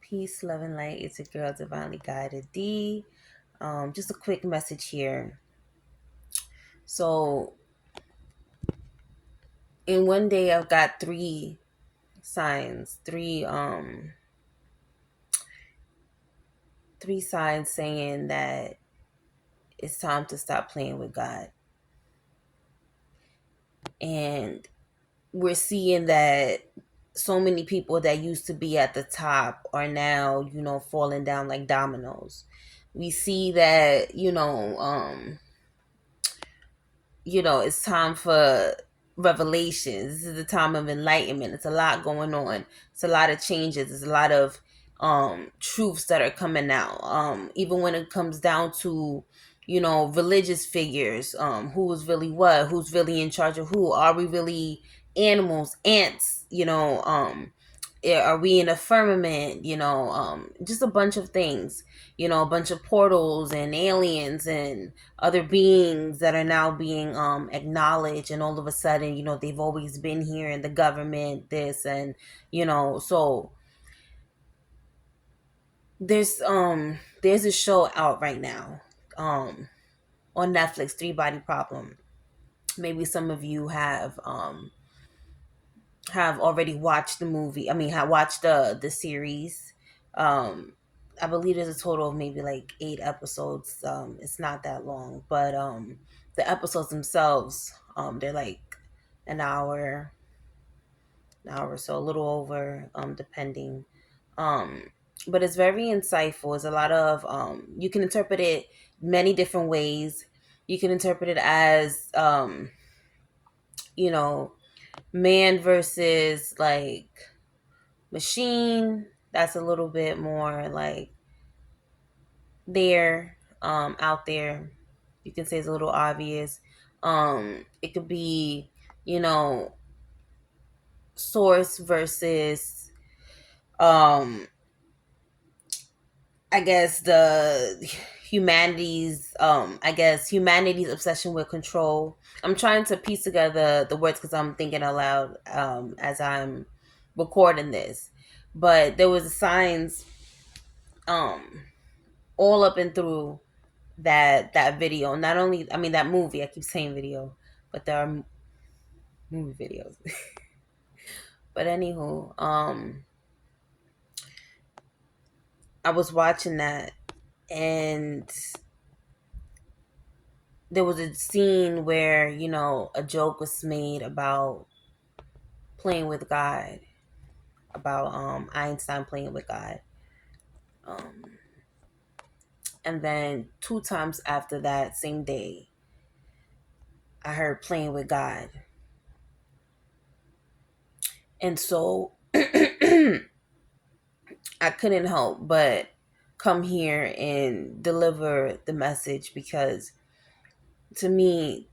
Peace, love, and light. It's your girl, Divinely Guided D. Just a quick message here. So, in one day, I've got three signs, three signs saying that it's time to stop playing with God, and we're seeing that so many people that used to be at the top are now, falling down like dominoes. We see that, it's time for revelations. This is the time of enlightenment. It's a lot going on. It's a lot of changes. There's a lot of truths that are coming out. Even when it comes down to, religious figures, who's really what, who's really in charge of who. Are we really animals, ants, are we in a firmament, just a bunch of things, a bunch of portals and aliens and other beings that are now being acknowledged, and all of a sudden, they've always been here in the government, this, and so there's a show out right now on Netflix, Three Body Problem. Maybe some of you have already watched the movie. I mean, have watched the series. Um, I believe there's a total of maybe like 8 episodes. It's not that long, but the episodes themselves, they're like an hour, or so, a little over, depending. Um, but it's very insightful. It's a lot of you can interpret it many different ways. You can interpret it as you know, man versus like machine. That's a little bit more like there, out there. You can say it's a little obvious. It could be, you know, source versus I guess humanity's obsession with control. I'm trying to piece together the words because I'm thinking aloud as I'm recording this. But there was signs um all up and through that video. Not only, I mean, that movie. I keep saying video, but there are movie videos. But anywho, I was watching that, and there was a scene where a joke was made about playing with God, about Einstein playing with God, um, and then 2 times after that same day, I heard playing with God, and so I couldn't help but come here and deliver the message because to me,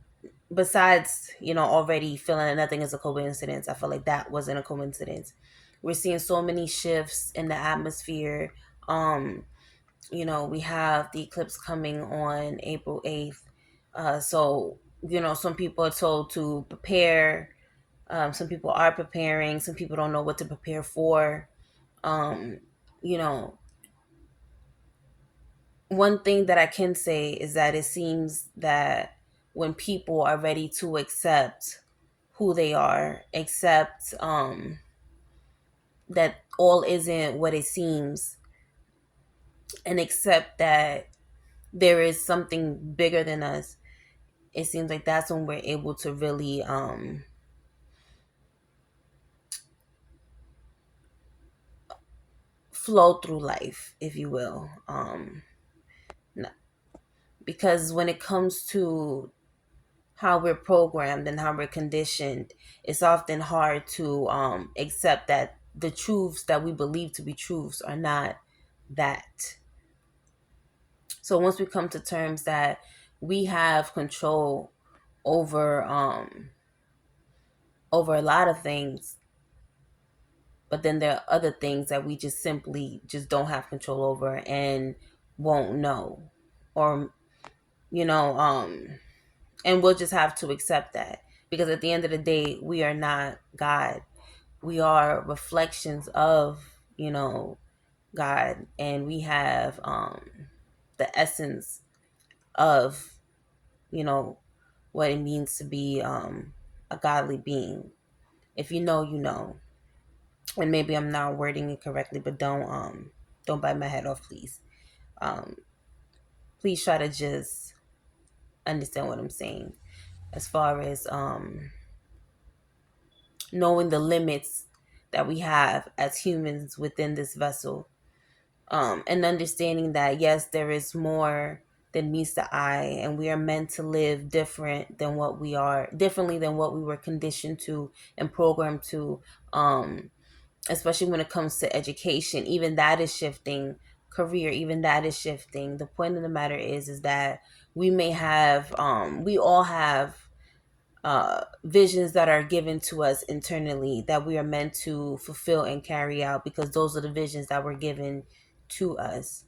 besides, already feeling that nothing is a coincidence, I feel like that wasn't a coincidence. We're seeing so many shifts in the atmosphere. Um, we have the eclipse coming on April 8th. So, some people are told to prepare. Some people are preparing. Some people don't know what to prepare for. Um, you know, One thing that I can say is that it seems that when people are ready to accept who they are, accept that all isn't what it seems, and accept that there is something bigger than us, it seems like that's when we're able to really flow through life, if you will. Because when it comes to how we're programmed and how we're conditioned, it's often hard to accept that the truths that we believe to be truths are not that. So once we come to terms that we have control over over a lot of things, but then there are other things that we just simply just don't have control over and won't know, or you know and we'll just have to accept that, because at the end of the day, we are not God. We are reflections of God, and we have the essence of, you know, what it means to be a godly being. If you know, you know. And maybe I'm not wording it correctly, but don't bite my head off, please. Um, please try to just understand what I'm saying as far as knowing the limits that we have as humans within this vessel, and understanding that yes, there is more than meets the eye, and we are meant to live differently than what we were conditioned to and programmed to, especially when it comes to education. Even that is shifting. Career, even that is shifting. The point of the matter is that we all have visions that are given to us internally that we are meant to fulfill and carry out, because those are the visions that were given to us.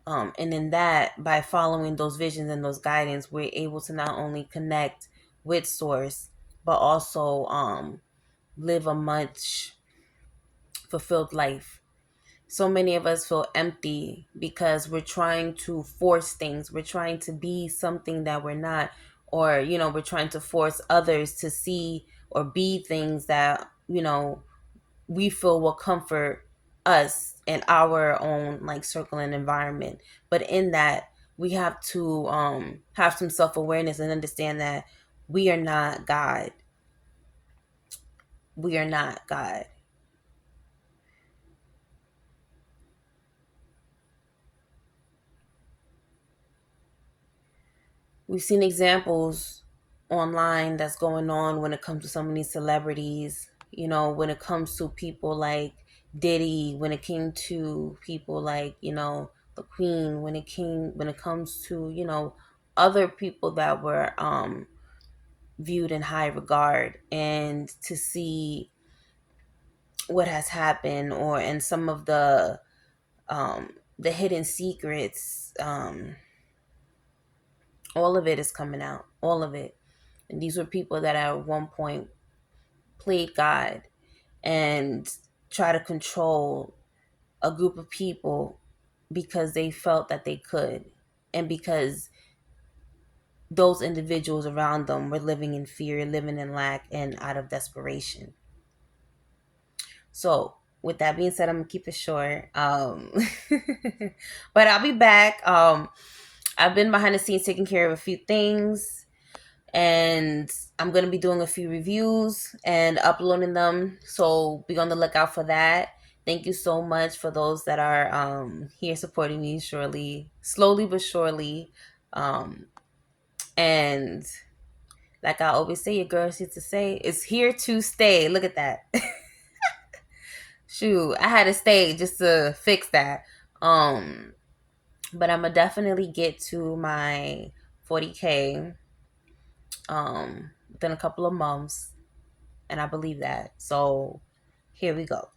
And in that, by following those visions and those guidance, we're able to not only connect with source, but also live a much fulfilled life. So many of us feel empty because we're trying to force things. We're trying to be something that we're not, or, we're trying to force others to see or be things that, we feel will comfort us in our own like circle and environment. But in that, we have to have some self-awareness and understand that we are not God. We are not God. We've seen examples online that's going on when it comes to some of these celebrities, when it comes to people like Diddy, when it came to people like, the Queen, when it comes to, other people that were viewed in high regard, and to see what has happened, or and some of the hidden secrets, all of it is coming out, all of it. And these were people that at one point played God and try to control a group of people because they felt that they could, and because those individuals around them were living in fear, living in lack, and out of desperation. So, with that being said, I'm gonna keep it short. But I'll be back. I've been behind the scenes taking care of a few things, and I'm going to be doing a few reviews and uploading them. So be on the lookout for that. Thank you so much for those that are here supporting me slowly but surely. Um, and like I always say, your girls used to say, it's here to stay. Look at that. Shoot, I had to stay just to fix that. Um, but I'm gonna definitely get to my 40K within a couple of months, and I believe that. So here we go.